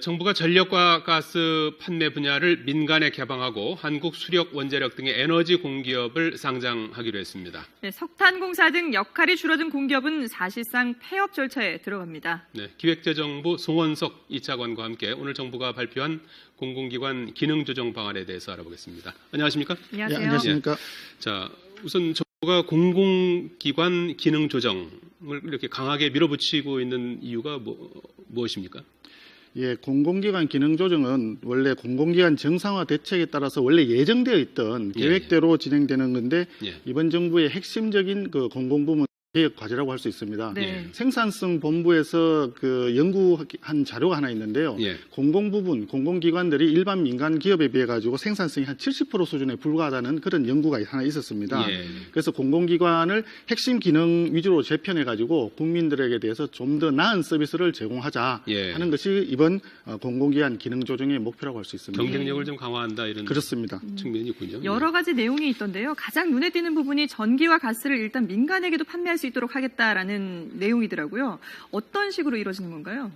정부가 전력과 가스 판매 분야를 민간에 개방하고 한국수력원자력 등의 에너지 공기업을 상장하기로 했습니다. 네, 석탄공사 등 역할이 줄어든 공기업은 사실상 폐업 절차에 들어갑니다. 네, 기획재정부 송원석 2차관과 함께 오늘 정부가 발표한 공공기관 기능조정 방안에 대해서 알아보겠습니다. 안녕하십니까? 안녕하세요. 예, 안녕하십니까? 자, 우선 정부가 공공기관 기능조정을 이렇게 강하게 밀어붙이고 있는 이유가 무엇입니까? 예, 공공기관 기능 조정은 원래 공공기관 정상화 대책에 따라서 원래 예정되어 있던 계획대로 진행되는 건데 이번 정부의 핵심적인 그 공공부문 개혁 과제라고 할 수 있습니다. 네. 생산성 본부에서 그 연구한 자료가 하나 있는데요. 공공 부분, 공공기관들이 일반 민간 기업에 비해 가지고 생산성이 한 70% 수준에 불과하다는 그런 연구가 하나 있었습니다. 그래서 공공기관을 핵심 기능 위주로 재편해 가지고 국민들에게 대해서 좀 더 나은 서비스를 제공하자 하는 것이 이번 공공기관 기능 조정의 목표라고 할 수 있습니다. 경쟁력을 좀 강화한다 이런 그렇습니다. 측면이 있군요. 여러 가지 내용이 있던데요. 가장 눈에 띄는 부분이 전기와 가스를 일단 민간에게도 판매할 수 있도록 하겠다라는 내용이더라고요. 어떤 식으로 이루어지는 건가요?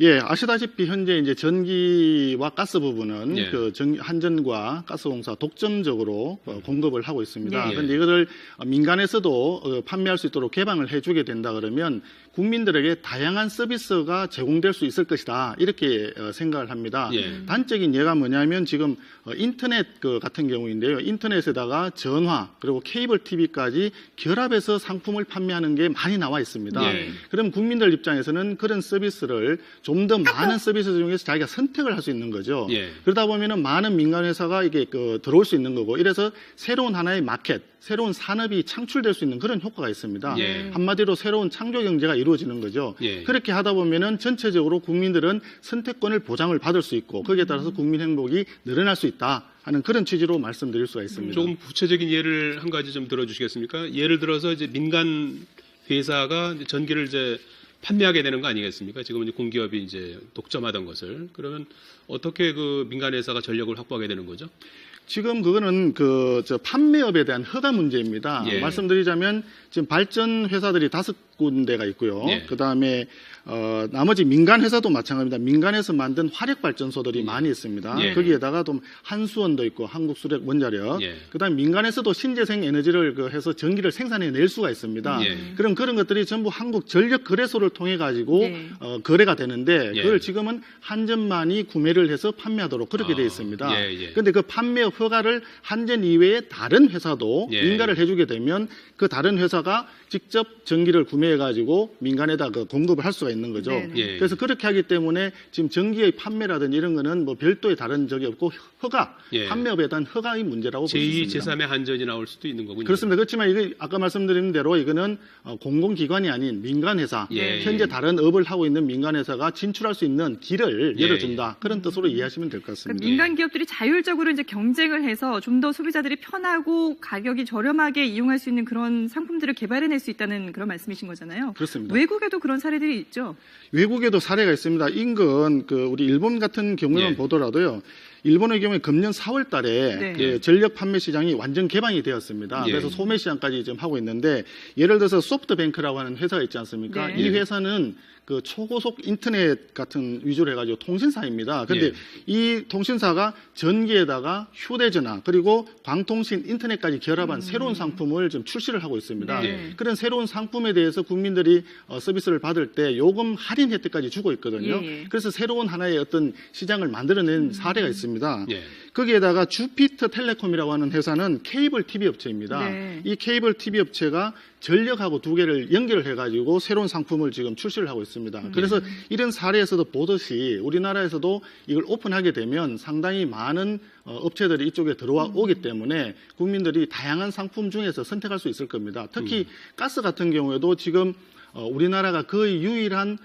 예, 아시다시피 현재 이제 전기와 가스 부분은 그 한전과 가스공사 독점적으로 공급을 하고 있습니다. 그런데 이거를 민간에서도 판매할 수 있도록 개방을 해주게 된다 그러면 국민들에게 다양한 서비스가 제공될 수 있을 것이다 이렇게 생각을 합니다. 단적인 예가 뭐냐면 지금 인터넷 같은 경우인데요. 인터넷에다가 전화 그리고 케이블 TV까지 결합해서 상품을 판매하는 게 많이 나와 있습니다. 그럼 국민들 입장에서는 그런 서비스를 좀 더 많은 서비스 중에서 자기가 선택을 할 수 있는 거죠. 그러다 보면은 많은 민간 회사가 이게 들어올 수 있는 거고 이래서 새로운 하나의 마켓, 새로운 산업이 창출될 수 있는 그런 효과가 있습니다. 한마디로 새로운 창조 경제가 이루어지는 거죠. 그렇게 하다 보면은 전체적으로 국민들은 선택권을 보장을 받을 수 있고 거기에 따라서 국민 행복이 늘어날 수 있다 하는 그런 취지로 말씀드릴 수가 있습니다. 조금 구체적인 예를 한 가지 좀 들어주시겠습니까? 예를 들어서 이제 민간 회사가 전기를 이제 판매하게 되는 거 아니겠습니까? 지금 이제 공기업이 이제 독점하던 것을 그러면 어떻게 그 민간 회사가 전력을 확보하게 되는 거죠? 지금 그거는 판매업에 대한 허가 문제입니다. 말씀드리자면 지금 발전 회사들이 5군데가 있고요. 그 다음에 나머지 민간 회사도 마찬가지입니다. 민간에서 만든 화력 발전소들이 많이 있습니다. 거기에다가 또 한수원도 있고 한국수력 원자력. 그 다음에 민간에서도 신재생 에너지를 해서 전기를 생산해낼 수가 있습니다. 그럼 그런 것들이 전부 한국전력거래소를 통해 가지고 거래가 되는데 그걸 지금은 한전만이 구매를 해서 판매하도록 그렇게 되어 있습니다. 그런데 그 판매 허가를 한전 이외에 다른 회사도 인가를 해주게 되면 그 다른 회사가 직접 전기를 구매해 가지고 민간에다 공급을 할 수가 있는 거죠. 그래서 그렇게 하기 때문에 지금 전기의 판매라든지 이런 거는 뭐 별도의 다른 적이 없고 허가, 판매업에 대한 허가의 문제라고 볼 수 있습니다. 제2, 제3의 한전이 나올 수도 있는 거군요. 그렇습니다. 그렇지만 이게 아까 말씀드린 대로 이거는 공공기관이 아닌 민간 회사, 현재 다른 업을 하고 있는 민간 회사가 진출할 수 있는 길을 열어준다. 그런 뜻으로 이해하시면 될 것 같습니다. 그러니까 민간 기업들이 자율적으로 이제 경쟁을 해서 좀 더 소비자들이 편하고 가격이 저렴하게 이용할 수 있는 그런 상품들을 개발해낼 수 있다는 그런 말씀이신 거잖아요. 그렇습니다. 외국에도 그런 사례들이 있죠. 외국에도 사례가 있습니다. 인근 우리 일본 같은 경우만 보더라도요. 일본의 경우에 금년 4월 달에 전력 판매 시장이 완전 개방이 되었습니다. 그래서 소매 시장까지 지금 하고 있는데 예를 들어서 소프트뱅크라고 하는 회사가 있지 않습니까? 이 회사는 그 초고속 인터넷 같은 위주로 해가지고 통신사입니다. 그런데 이 통신사가 전기에다가 휴대전화 그리고 광통신 인터넷까지 결합한 새로운 상품을 좀 출시를 하고 있습니다. 그런 새로운 상품에 대해서 국민들이 서비스를 받을 때 요금 할인 혜택까지 주고 있거든요. 그래서 새로운 하나의 어떤 시장을 만들어낸 사례가 있습니다. 거기에다가 주피터 텔레콤이라고 하는 회사는 케이블 TV 업체입니다. 이 케이블 TV 업체가 전력하고 두 개를 연결을 해가지고 새로운 상품을 지금 출시를 하고 있습니다. 그래서 이런 사례에서도 보듯이 우리나라에서도 이걸 오픈하게 되면 상당히 많은 업체들이 이쪽에 들어와 오기 때문에 국민들이 다양한 상품 중에서 선택할 수 있을 겁니다. 특히 가스 같은 경우에도 지금 우리나라가 거의 유일한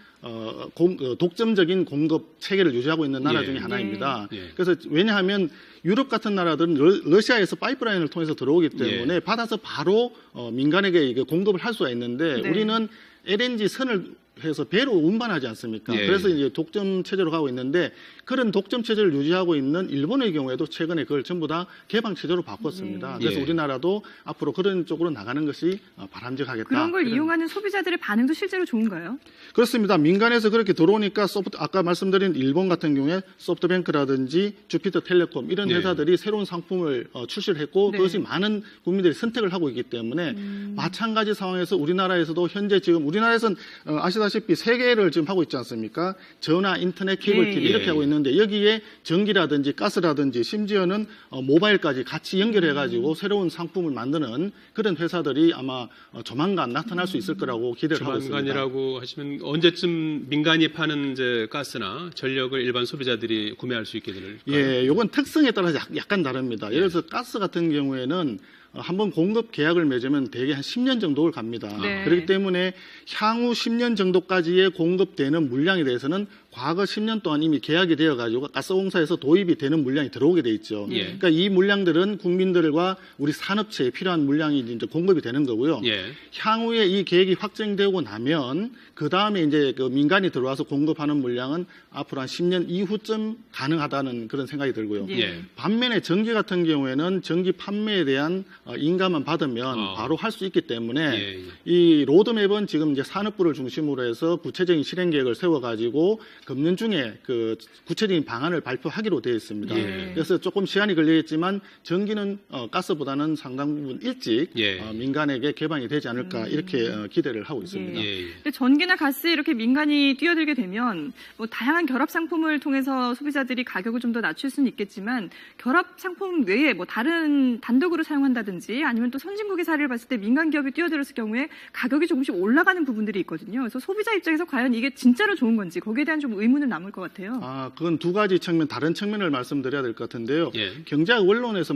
독점적인 공급 체계를 유지하고 있는 나라 중에 하나입니다. 그래서 왜냐하면 유럽 같은 나라들은 러시아에서 파이프라인을 통해서 들어오기 때문에 받아서 바로 민간에게 공급을 할 수가 있는데 우리는 LNG 선을 해서 배로 운반하지 않습니까? 예. 그래서 이제 독점 체제로 가고 있는데 그런 독점 체제를 유지하고 있는 일본의 경우에도 최근에 그걸 전부 다 개방 체제로 바꿨습니다. 그래서 예. 우리나라도 앞으로 그런 쪽으로 나가는 것이 바람직하겠다. 그런 걸 이런. 이용하는 소비자들의 반응도 실제로 좋은가요? 그렇습니다. 민간에서 그렇게 들어오니까 아까 말씀드린 일본 같은 경우에 소프트뱅크라든지 주피터텔레콤 이런 네. 회사들이 새로운 상품을 출시를 했고 네. 그것이 많은 국민들이 선택을 하고 있기 때문에 마찬가지 상황에서 우리나라에서도 현재 지금 우리나라에서는 아시다시피 세 개를 지금 하고 있지 않습니까? 전화, 인터넷, 케이블 예. TV 이렇게 하고 있는데 여기에 전기라든지 가스라든지 심지어는 모바일까지 같이 연결해가지고 새로운 상품을 만드는 그런 회사들이 아마 조만간 나타날 수 있을 거라고 기대를 하고 있습니다. 조만간이라고 하시면 언제쯤 민간이 파는 이제 가스나 전력을 일반 소비자들이 구매할 수 있게 될까요? 예, 요건 특성에 따라서 약간 다릅니다. 예를 들어서 가스 같은 경우에는 한번 공급 계약을 맺으면 대개 한 10년 정도를 갑니다. 네. 그렇기 때문에 향후 10년 정도까지의 공급되는 물량에 대해서는 과거 10년 동안 이미 계약이 되어가지고 가스공사에서 도입이 되는 물량이 들어오게 돼 있죠. 예. 그러니까 이 물량들은 국민들과 우리 산업체에 필요한 물량이 이제 공급이 되는 거고요. 예. 향후에 이 계획이 확정되고 나면 그 다음에 이제 그 민간이 들어와서 공급하는 물량은 앞으로 한 10년 이후쯤 가능하다는 그런 생각이 들고요. 예. 예. 반면에 전기 같은 경우에는 전기 판매에 대한 인가만 받으면 바로 할 수 있기 때문에 예. 이 로드맵은 지금 이제 산업부를 중심으로 해서 구체적인 실행 계획을 세워가지고 금년 중에 그 구체적인 방안을 발표하기로 되어 있습니다. 예. 그래서 조금 시간이 걸리겠지만 전기는 가스보다는 상당 부분 일찍 예. 민간에게 개방이 되지 않을까 이렇게 기대를 하고 있습니다. 예. 근데 전기나 가스 이렇게 민간이 뛰어들게 되면 뭐 다양한 결합 상품을 통해서 소비자들이 가격을 좀 더 낮출 수는 있겠지만 결합 상품 외에 뭐 다른 단독으로 사용한다든지 아니면 또 선진국의 사례를 봤을 때 민간 기업이 뛰어들었을 경우에 가격이 조금씩 올라가는 부분들이 있거든요. 그래서 소비자 입장에서 과연 이게 진짜로 좋은 건지 거기에 대한 좀 의문은 남을 것 같아요. 그건 두 가지 측면, 다른 측면을 말씀드려야 될 것 같은데요. 예. 경제학 원론에서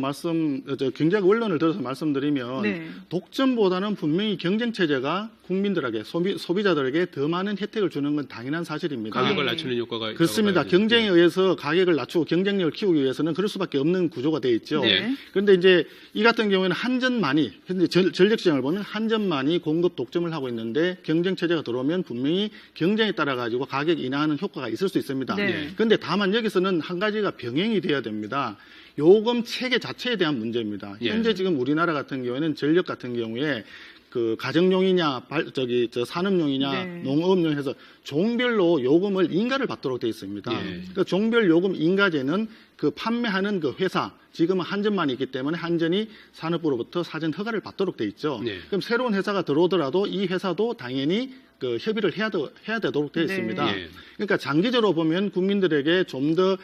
경제학 원론을 들어서 말씀드리면 네. 독점보다는 분명히 경쟁 체제가 국민들에게 소비자들에게 더 많은 혜택을 주는 건 당연한 사실입니다. 가격을 낮추는 효과가 있다고 그렇습니다. 봐야죠. 경쟁에 의해서 가격을 낮추고 경쟁력을 키우기 위해서는 그럴 수밖에 없는 구조가 되어 있죠. 네. 그런데 이제 이 같은 경우에는 한전만이 현재 전력 시장을 보면 한전만이 공급 독점을 하고 있는데 경쟁 체제가 들어오면 분명히 경쟁에 따라 가지고 가격 인하하는 효과가 있을 수 있습니다. 네. 그런데 다만 여기서는 한 가지가 병행이 돼야 됩니다. 요금 체계 자체에 대한 문제입니다. 예. 현재 지금 우리나라 같은 경우에는 전력 같은 경우에 그 가정용이냐, 산업용이냐, 네. 농업용 해서 종별로 요금을 인가를 받도록 되어 있습니다. 예. 그러니까 종별 요금 인가제는 그 판매하는 그 회사, 지금은 한전만 있기 때문에 한전이 산업부로부터 사전 허가를 받도록 되어 있죠. 네. 그럼 새로운 회사가 들어오더라도 이 회사도 당연히 그 협의를 해야 되도록 되어 네. 있습니다. 예. 그러니까 장기적으로 보면 국민들에게 좀 더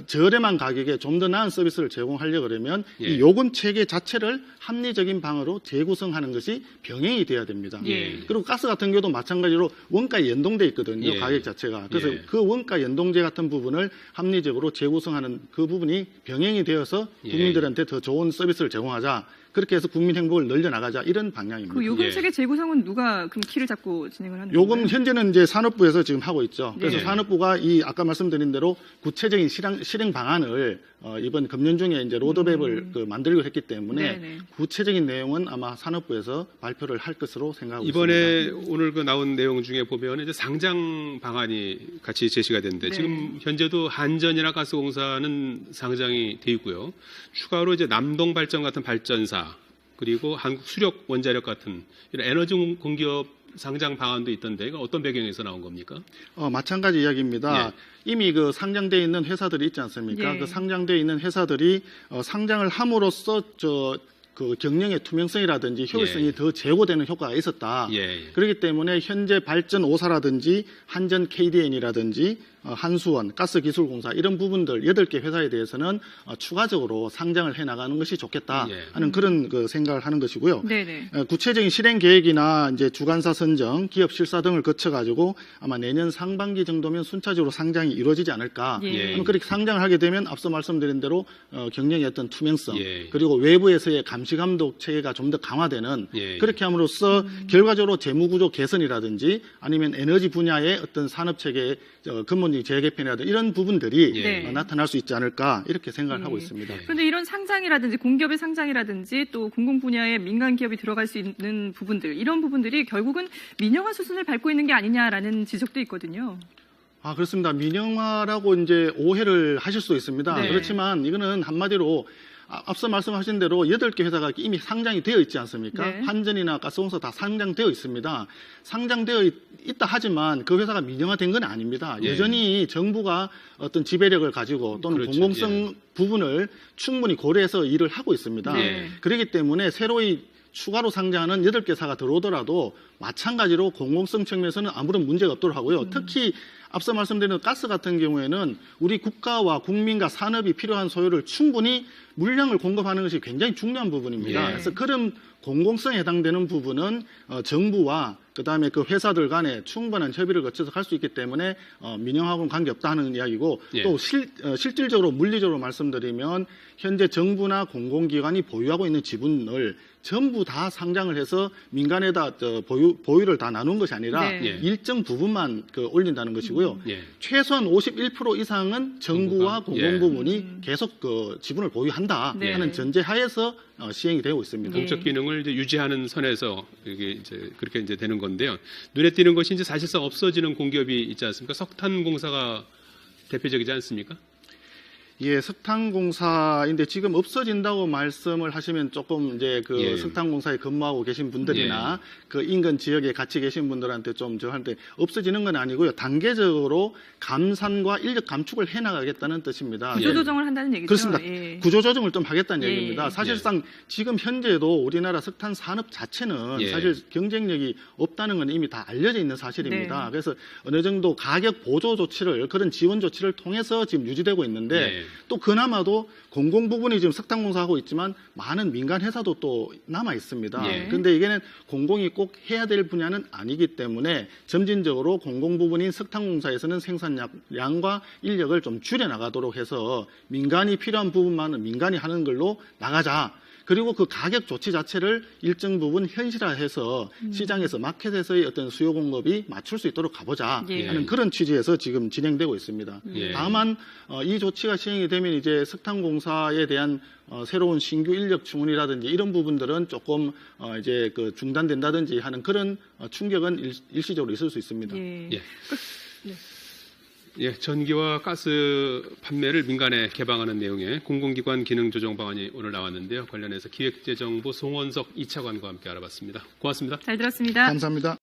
저렴한 가격에 좀 더 나은 서비스를 제공하려고 그러면 예. 이 요금 체계 자체를 합리적인 방으로 재구성하는 것이 병행이 돼야 됩니다. 예. 그리고 가스 같은 경우도 마찬가지로 원가에 연동돼 있거든요. 예. 가격 자체가. 그래서 예. 그 원가 연동제 같은 부분을 합리적으로 재구성하는 그 부분이 병행이 되어서 예. 국민들한테 더 좋은 서비스를 제공하자. 그렇게 해서 국민 행복을 늘려나가자 이런 방향입니다. 그 요금 예. 체계 재구성은 누가 그럼 키를 잡고 진행을 하는 건가요? 요금 현재는 이제 산업부에서 지금 하고 있죠. 그래서 네. 산업부가 이 아까 말씀드린 대로 구체적인 실행 방안을 이번 금년 중에 이제 로드맵을 만들기로 했기 때문에 네네. 구체적인 내용은 아마 산업부에서 발표를 할 것으로 생각하고 이번에 있습니다. 오늘 그 나온 내용 중에 보면 이제 상장 방안이 같이 제시가 됐는데 네. 지금 현재도 한전이나 가스공사는 상장이 돼 있고요. 추가로 이제 남동발전 같은 발전사 그리고 한국수력 원자력 같은 이런 에너지 공기업 상장 방안도 있던데 이건 어떤 배경에서 나온 겁니까? 마찬가지 이야기입니다. 이미 그 상장되어 있는 회사들이 있지 않습니까? 예. 그 상장되어 있는 회사들이 상장을 함으로써 그 경영의 투명성이라든지 효율성이 예. 더 제고되는 효과가 있었다. 예. 그렇기 때문에 현재 발전 5사라든지 한전 KDN이라든지 한수원, 가스기술공사 이런 부분들 8개 회사에 대해서는 추가적으로 상장을 해나가는 것이 좋겠다 예. 하는 그런 그 생각을 하는 것이고요. 네네. 구체적인 실행 계획이나 이제 주관사 선정, 기업 실사 등을 거쳐가지고 아마 내년 상반기 정도면 순차적으로 상장이 이루어지지 않을까. 예. 그렇게 상장을 하게 되면 앞서 말씀드린 대로 경영의 어떤 투명성 예. 그리고 외부에서의 감시 감시감독 체계가 좀 더 강화되는 예. 그렇게 함으로써 결과적으로 재무구조 개선이라든지 아니면 에너지 분야의 어떤 산업체계의 근본적인 재개편이라든지 이런 부분들이 네. 나타날 수 있지 않을까 이렇게 생각을 하고 있습니다. 그런데 이런 상장이라든지 공기업의 상장이라든지 또 공공 분야에 민간 기업이 들어갈 수 있는 부분들 이런 부분들이 결국은 민영화 수순을 밟고 있는 게 아니냐라는 지적도 있거든요. 그렇습니다. 민영화라고 이제 오해를 하실 수 있습니다. 네. 그렇지만 이거는 한마디로 앞서 말씀하신 대로 8개 회사가 이미 상장이 되어 있지 않습니까? 네. 한전이나 가스공사 다 상장되어 있습니다. 상장되어 있다 하지만 그 회사가 민영화된 건 아닙니다. 예. 여전히 정부가 어떤 지배력을 가지고 또는 그렇죠. 공공성 부분을 충분히 고려해서 일을 하고 있습니다. 네. 그렇기 때문에 새로이 추가로 상장하는 8개사가 들어오더라도 마찬가지로 공공성 측면에서는 아무런 문제가 없도록 하고요. 특히 앞서 말씀드린 가스 같은 경우에는 우리 국가와 국민과 산업이 필요한 소요를 충분히 물량을 공급하는 것이 굉장히 중요한 부분입니다. 예. 그래서 그런 공공성에 해당되는 부분은 정부와 그다음에 그 회사들 간에 충분한 협의를 거쳐서 할 수 있기 때문에 민영하고는 관계없다 하는 이야기고 예. 또 실질적으로 물리적으로 말씀드리면 현재 정부나 공공기관이 보유하고 있는 지분을 전부 다 상장을 해서 민간에다 보유를 다 나눈 것이 아니라 네. 예. 일정 부분만 올린다는 것이고요. 예. 최소한 51% 이상은 정부와 정부가? 공공부문이 계속 그 지분을 보유한다 네. 하는 전제하에서 시행이 되고 있습니다. 예. 공적 기능을 이제 유지하는 선에서 이게 이제 그렇게 이제 되는 건데요. 눈에 띄는 것이 이제 사실상 없어지는 공기업이 있지 않습니까? 석탄공사가 대표적이지 않습니까? 예, 석탄공사인데 지금 없어진다고 말씀을 하시면 조금 이제 그 예. 석탄공사에 근무하고 계신 분들이나 그 인근 지역에 같이 계신 분들한테 좀 저 할때 없어지는 건 아니고요. 단계적으로 감산과 인력 감축을 해나가겠다는 뜻입니다. 구조조정을 한다는 얘기죠. 그렇습니다. 예. 구조조정을 좀 하겠다는 예. 얘기입니다. 사실상 지금 현재도 우리나라 석탄 산업 자체는 예. 사실 경쟁력이 없다는 건 이미 다 알려져 있는 사실입니다. 네. 그래서 어느 정도 가격 보조 조치를 그런 지원 조치를 통해서 지금 유지되고 있는데 예. 또 그나마도 공공 부분이 지금 석탄공사하고 있지만 많은 민간 회사도 또 남아 있습니다. 예. 그런데 이게는 공공이 꼭 해야 될 분야는 아니기 때문에 점진적으로 공공 부분인 석탄공사에서는 생산량과 인력을 좀 줄여 나가도록 해서 민간이 필요한 부분만은 민간이 하는 걸로 나가자. 그리고 그 가격 조치 자체를 일정 부분 현실화해서 시장에서 마켓에서의 어떤 수요 공급이 맞출 수 있도록 가보자 예. 하는 그런 취지에서 지금 진행되고 있습니다. 예. 다만 이 조치가 시행이 되면 이제 석탄공사에 대한 새로운 신규 인력 충원이라든지 이런 부분들은 조금 이제 그 중단된다든지 하는 그런 충격은 일시적으로 있을 수 있습니다. 예. 예. 예, 전기와 가스 판매를 민간에 개방하는 내용의 공공기관 기능 조정 방안이 오늘 나왔는데요. 관련해서 기획재정부 송원석 2차관과 함께 알아봤습니다. 고맙습니다. 잘 들었습니다. 감사합니다.